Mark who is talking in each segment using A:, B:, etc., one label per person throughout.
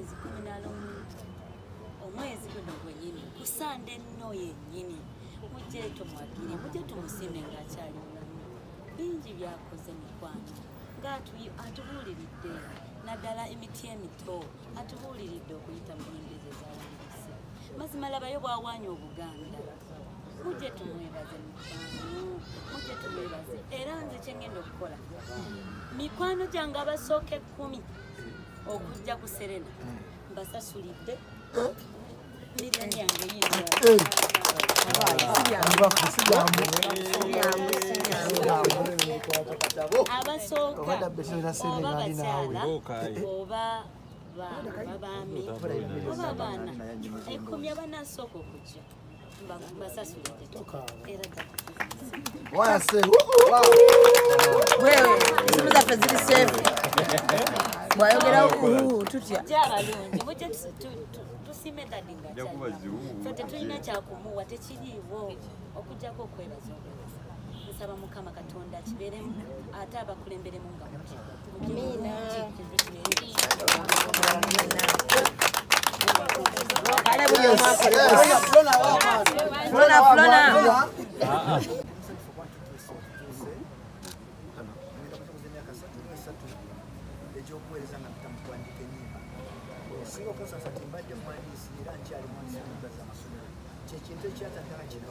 A: mwezi 11 omwezi guno gwennyini ku Sande nno yennyini mujje tumwagire mujje tumusiime ng'akyali mulamu bingi byakoze mikwano ng'atubuuliridde naddala emiti emito atubuuliridde okuyita mu nyingiza ezawandise mazima labayo bw'awaanya Obuganda mujje tumwebaze mikwano mujje tumwebaze era nze kye ngenda okukola mikwano gyange abasooka 10 okujja ku Serena mbasasulidde miliyoni yange abasooka oba bakyala oba babaami oba abaana 10 abanasooka okujja mbasasulidde era
B: wewe simu zaffe ziri safe bwayogera tutya
A: gy'abalungi mujje tusiime dadi nga tetulina kyakumuwa tekiriiwo okujjako okwebaza nsaba Mukama Katonda kibeeremu ate abakulemberemu nga
C: singo kosa sati mbadde mwandiisi era nkyali mwandiisi w'emigga z'amasomero kyekintu ekyatandika kino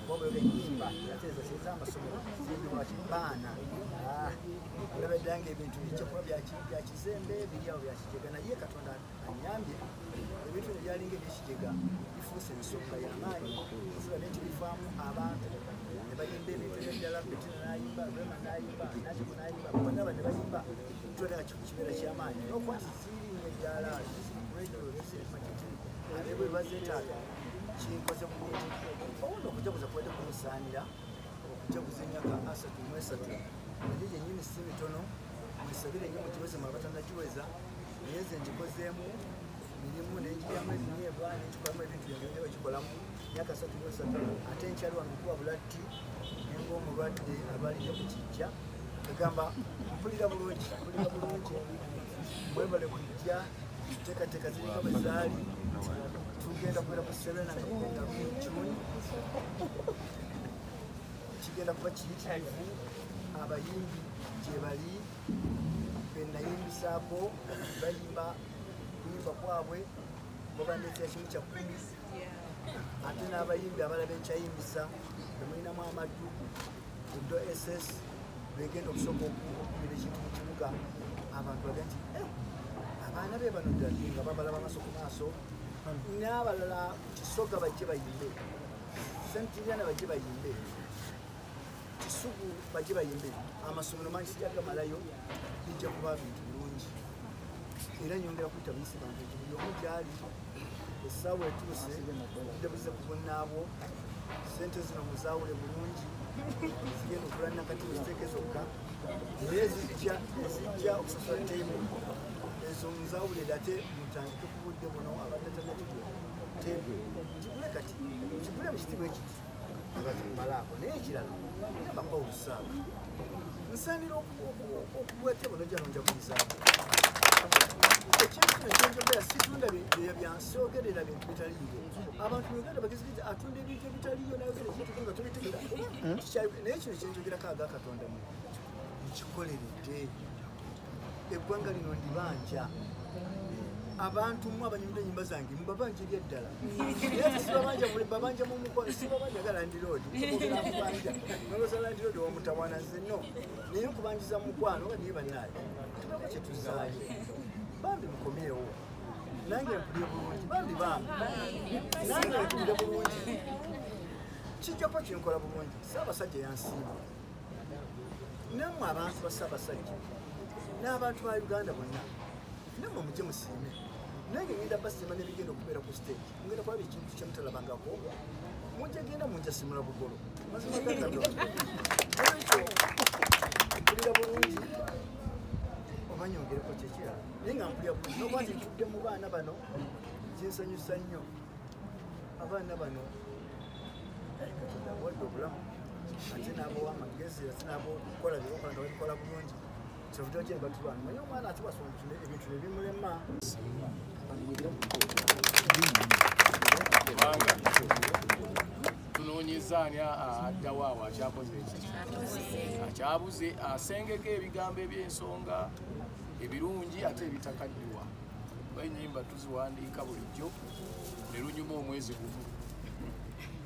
C: wabula ennyimba yateeza seza amasomero ziriwaki baana olabedda nga ebintu bijja kuba bya kizembe biri awo bya kijega naye Katonda anyambye ebintu ebyalinga ebyekijega bifuuse ensonga y'amaanyi nsibadde nti bivaamu abantu ne bayimba ebintu ebyaddala Bettina n'ayimba Rema n'ayimba Nakiku n'ayimba bonna ne bayimba tutolera kibeera ky'amaanyi n'okuba zirinya ebyala abebwe bazeetaaga kinkoze bulungi owundi okujaguza kubadde kumusaanira okujaguza emyaka 33 naye gyennyini si mitono mwesabire nnyo mukiweze mwe batannagiweza naye nze ngikozeemu mirimu nenjiramu ebinyeebwa nenkikolamu ebintu byange bakikolamu myaka 33 ate nkyali wano nkuba bulatti nenga omulwadde alwalire ku kijja agamba mpulira bulungi mwebale kujja teekateeka ziringa bwe zaali tugenda kubeera ku Serena nga Juni kigenda kuba kiyitirivu abayimbi gye bali benayimbisaako bayimba kuyimba kwabwe bobandeetera kimu kya 10 ate n'abayimbi abalala benkyayimbisa bemulinamu amaddu Buddo SS begenda okusooka okukubira ekintu mu kibuga abantu baga nti abaana be bano ddala nga babalaba maaso ku maaso n'abalala Kisoga bajje bayimbe Sentiriana bajje bayimbe Kisugu bajje bayimbe amasomero mangi sijja gamalayo bijja kuba bintu birungi era nyongera kuyita buyisi bantu buli omu gyali essaawa etuuse budde buze ku bunnaabwo sente zino muzaawule bulungi zigenda okulana kati weziteeke zokka naye ezijja okusasula tteemu ezo muzaawulire ate mutandike ku budde buno abadde tanatibwe tteemu kigule kati kigule mu kiti bwe kiti abatumalaako naye ekirala namba Paul Saaka nsaanira okubwete buno gyanonja kuyizaako ekintu kino ekyenjogera situunda byansogerera bintu bitaliiyo abantu mu Uganda bagezigeza atunda ebintu ebitaliiyo nayogera ekintu nga tobitegera naye kino ekyenjogerako aga Katonda mu nkikoleredde eggwanga lino ndibanja abantu mu abanyumira enyimba zange mubabanja eri eddala naye sibabanja babanja mu mukono sibabanja ga landiroodi noloza landiroodi womutawana nze no naye nkubanjiza mukwano oba niye bannaayo tubako kyetuzaayo bambi mukomyewo nange mpulire bulungi bambi nange mpulire bulungi kijjako kinkola bulungi Ssaabasajja yansiima nammwe abantu ba Ssaabasajja n'abantu ba Uganda bonna nammwe mujje musiime nange ngenda basiima nebigenda okubeera ku stage ngenda kulaba ekintu kyemutalabangako mujje genda munjasimula bugolo mazima gakatonda ekyo mpulira bulungi oba nyongereko kyekirala naye nga mpulira bulungi nokuba nti ntudde mu baana bano kinsanyusa nnyo abaana bano Katonda abawadde obulamu ate n'abawa amagezi ate n'abawa okukola byebakola nga babikola bulungi kyovudde okyeri batulwana naye omwana ate basonga ebintu ebimulema
D: Tanzania addawo akyakoze iki akyabuze asengeka ebigambo eby'ensonga ebirungi ate ebitakaddiwa ennyimba tuziwandiika bulijjo ne lunyuma omwezi gumu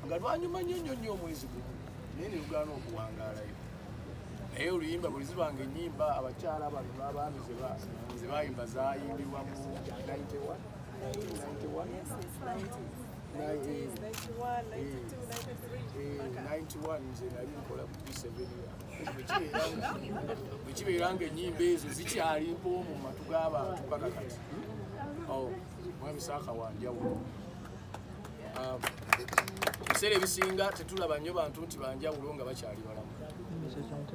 D: nga lwanyuma nnyo omwezi gumu naye ne lugaana okuwangaalayo naye oluyimba bwe zibanga ennyimba abakyala bano n'abaami ze bayimba zayimbirwa mu 91 nze nali nkola ku P7 bwe kibeera nga ennyimba ezo zikyali mpoomu mu matu g'abantu paka kati mwami Saaka wanjawulo ebiseera ebisinga tetulaba nnyo bantu nti banjawulo nga bakyali balamu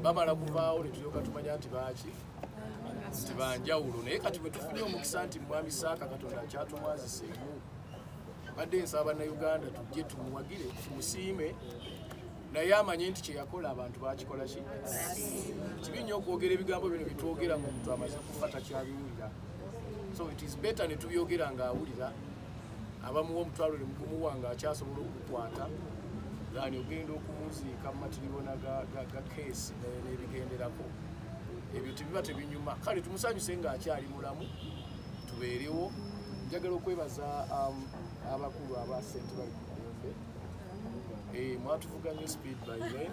D: bamala kuvaawo ne tulyoka tumanya nti baaki nti banjawulo naye kati bwe tufunye omukisa nti mwami Saaka Katonda akyatumwaziseemu badde nsaba bannayuganda tujje tumuwagire tumusiime naye amanye nti kye yakola abantu bakikola ki kibi nnyo okwogera ebigambo bino bitwogera mu muntu amaze kufa takyabiwulira so it is better ne tubyogera ng'awulira abamuwa omutwalo ne mukumuwa ng'akyasobola okukwata gani ogenda okumuziika mu matiribona ga keesi n'ebigenderako ebyo tebiba tebinyuma kale tumusanyuse ng'akyali mulamu tubeerewo njagala okwebaza abakulu aba sente bali ku ddembe mwatuvuga nnyo speed by then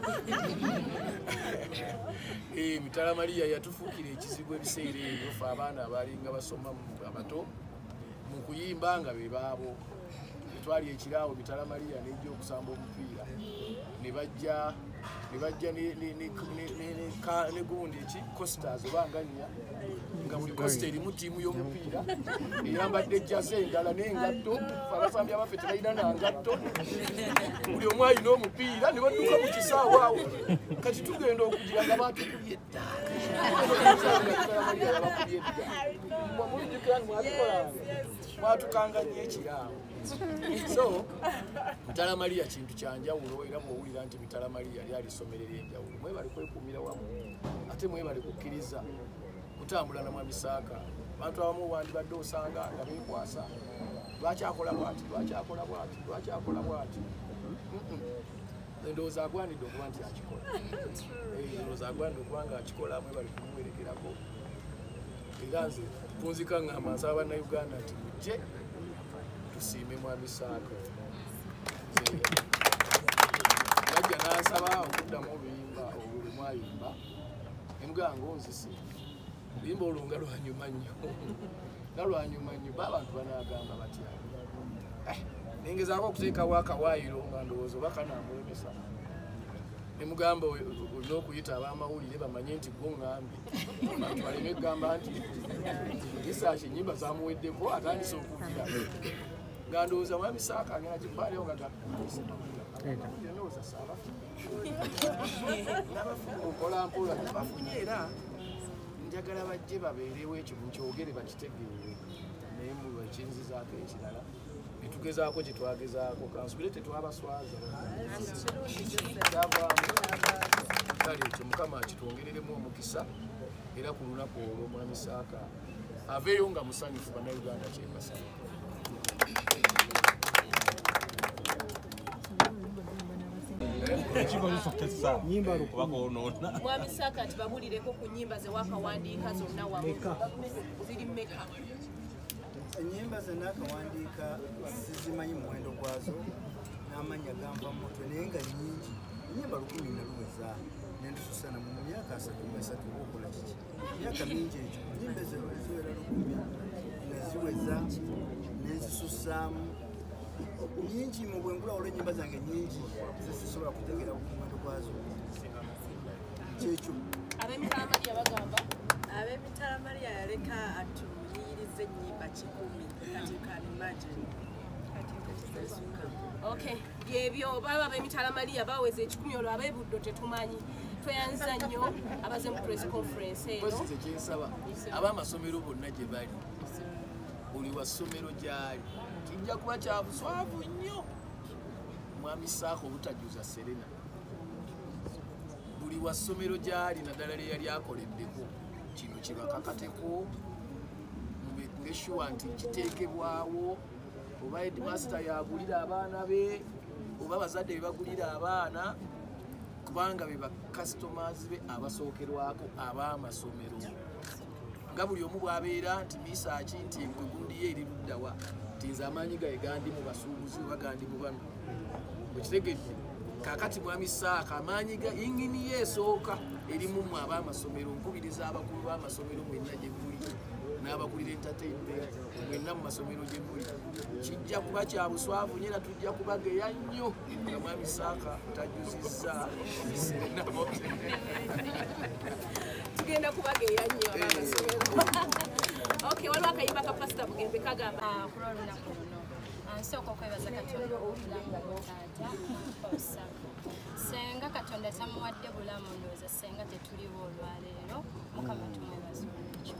D: Mitala Maria yatufuukira ekizibu ebiseera ebyo fe abaana abalinga basoma abato mu kuyimba nga be baabo twali ekiraawo Mitala Maria nejja okusamba omupiira ne bajja ne gundi eki costas obanga nnya nga buli costa erimu ttiimu y'omupiira eyambadde jase endala n'engatto abasambi abaffe tebalina nangatto buli omu alina omupiira ne badduka mu kisaawo awo kati tugenda okugira nga batukubye eddaala mwatukanga nnyo ekiraawo so Mitala Maria kintu kyanjawulo era bw'owulira nti Mitala Maria lyali ssomero ery'enjawulo mwebale kwekuumira wamu ate mwebale kukkiriza kutambula na mwami Saaka abantu abamu wandibadde osanga nga beekwasa lwakyakola bwati endowooza agwanidde okuba nti akikola endowooza agwanidde okuba nga akikola mwebale kumwerekerako era nze kunzika ngamba nsaba bannayuganda nti mujje tusiime mwami Saaka najja n'asaba okuddamu oluyimba olwo mwayimba emuganga onzise oluyimba olwo nga lwanyuma nnyo abantu banaagamba batya nengezaako okuteekawo akawaayiro nga ndowooza oba kanaamulemesa nemugamba olina okuyita ab'amawulire bamanye nti gwe ŋŋambye bantu baleme kugamba nti isaaki ennyimba zamuweddeko atandise okugira nga ndowooza mwami Saaka agenda kibaalewo nga ndowooza saabafunye mpolampola bafunye era njagala bajje babeerewo ekyo mukyogere bakitegeere naye mulwa ekinzizaako ekirala netugezaako kye twagezaako kansubire tetwabaswaza kale ekyo Mukama kitwongereremu omukisa era ku lunaku olwo mwami Saaka aveeyo nga musanyufu bannayuganda kyembasaba
E: Mwami Saaka tubabulireko ku nnyimba ze wakawandiika zonna wamu ziri mmeka?
C: Ennyimba ze naakawandiika sizimanyi muwendo gwazo n'amannya ganva mu mutwe naye nga nnyingi ennyimba 10 naluweza nendisusana mu myaka 33 okola kiki myaka mingi ekyo ennyimba eziwera 10 naziweza nenzisusaamu nyingi mu bwengula olwo ennyimba zange nyingi zesisobola kutegera ku muwendo gwazo kyekyo
E: ab'Emitala Maria bagamba
B: ab'Emitala Maria yaleka atuyirize ennyimba 10 kati kanimagine
E: okay byebyo baba ab'Emitala Maria baweza 10 olwo ab'Ebuddo tetumanyi tweyanza nnyo abaze mu press conference eno
D: kyensaba ab'amasomero bonna gye bali buli wa ssomero gyali kijja kuba kya buswavu nnyo mwami Saaka obutajuza Serena buli wa ssomero gyali naddala lye yali akoleddeko kino kibakakateko ngeshuwa nti kiteekebwawo oba headmaster yagulira abaana be oba abazadde bebagulira abaana kubanga be bakasitomazi be abasookerwako ab'amasomero nga buli omu bwabeera nti Mesach nti gundi ye eri luddawa nti nze amaanyi gaye gandi mu basuubuzi oba gandi mu bano okitegedde kakati mwami Saaka amaanyi ga yingini ye esooka erimu mu ab'amasomero nkubiriza abakulu b'amasomero mwenna gye muli n'abakulira entertainment mwenna mu masomero gye muli kijja kuba kya buswavu nyera tujja kubageya nnyo nga mwami Saaka tajuzizza
E: tugenda kubageya nnyo ab'amasomero. Okay, waliwo akayimba ka pasita Bugembe kagamba
F: ku lw'olunaku luno nsooka okwebaza Katonda obulamu taata Paul Saaka. Senga Katonda tamuwadde bulamu ndowooza senga tetuliwo olwaleero Mukama tumwebaza olwekyo.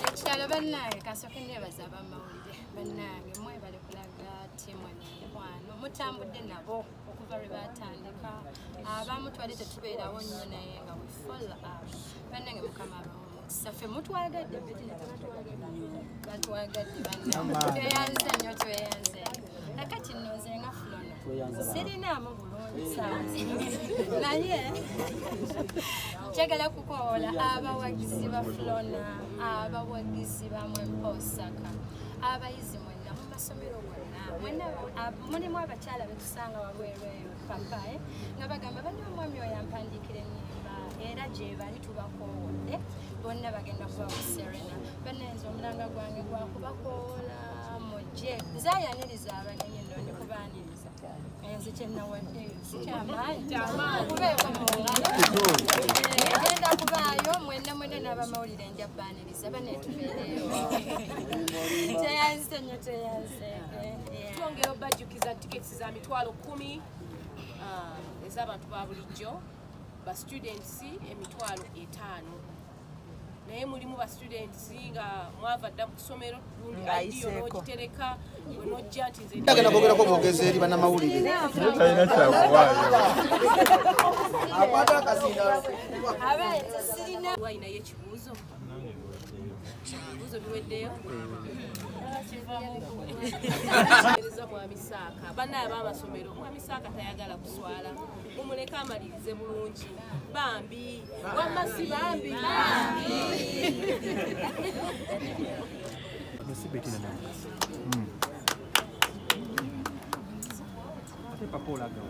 F: Ekirala bannange kasooke neebaza abamawulire bannange mwebale kulaga ttiimu emikwano mutambudde nabo okuva lwe baatandika abamu twali tetubeerawo nnyo naye nga we follow up bannange Mukama abawo saffe mutwagadde Bettina batwagadde bannange tweyanze nnyo tweyanze nakati nno nze nga Fulona sirinaamu bulungi naye njagala kukoola abawagizi ba Fulona abawagizi ba Paul Saaka abayizi mwenna mu masomero gonna mulimu abakyala betusanga wabweru eyo papa nga bagamba banne omwami oyo ampandiikira ennyimba era gye bali tubakoowodde bonna bagenda kuba Serena bannenze omulanga gwange gwakubakoola mujje nzayaniriza abagenyi nno ndikubaaniriza enze kyenawadde sikyamaanyi okubeeko muwala genda kubaayo mwenna n'abamawulire nja baaniriza banetubeereyo teyanze nnyo teyanze
E: twongera obajjukiza tiketi za mitwalo 10 ez'abantu ba bulijjo ba students emitwalo 5 naye mulimu ba students nga mwava dda mu kusomero lundi aidiyo n'ogitereka wenojja nti nze
C: agenda kwogerako bwogezi eri bannamawulire
G: talina kyakuwaayo
C: akwata akasindalo
E: wayinayo ekibuuzo ebibuuzo biweddeyo ereza mwami Saaka bannaye ab'amasomero mwami Saaka tayagala kuswala mumuleke amalirize bulungi bambi wamma si bambi
G: Bettina ate Paul Saaka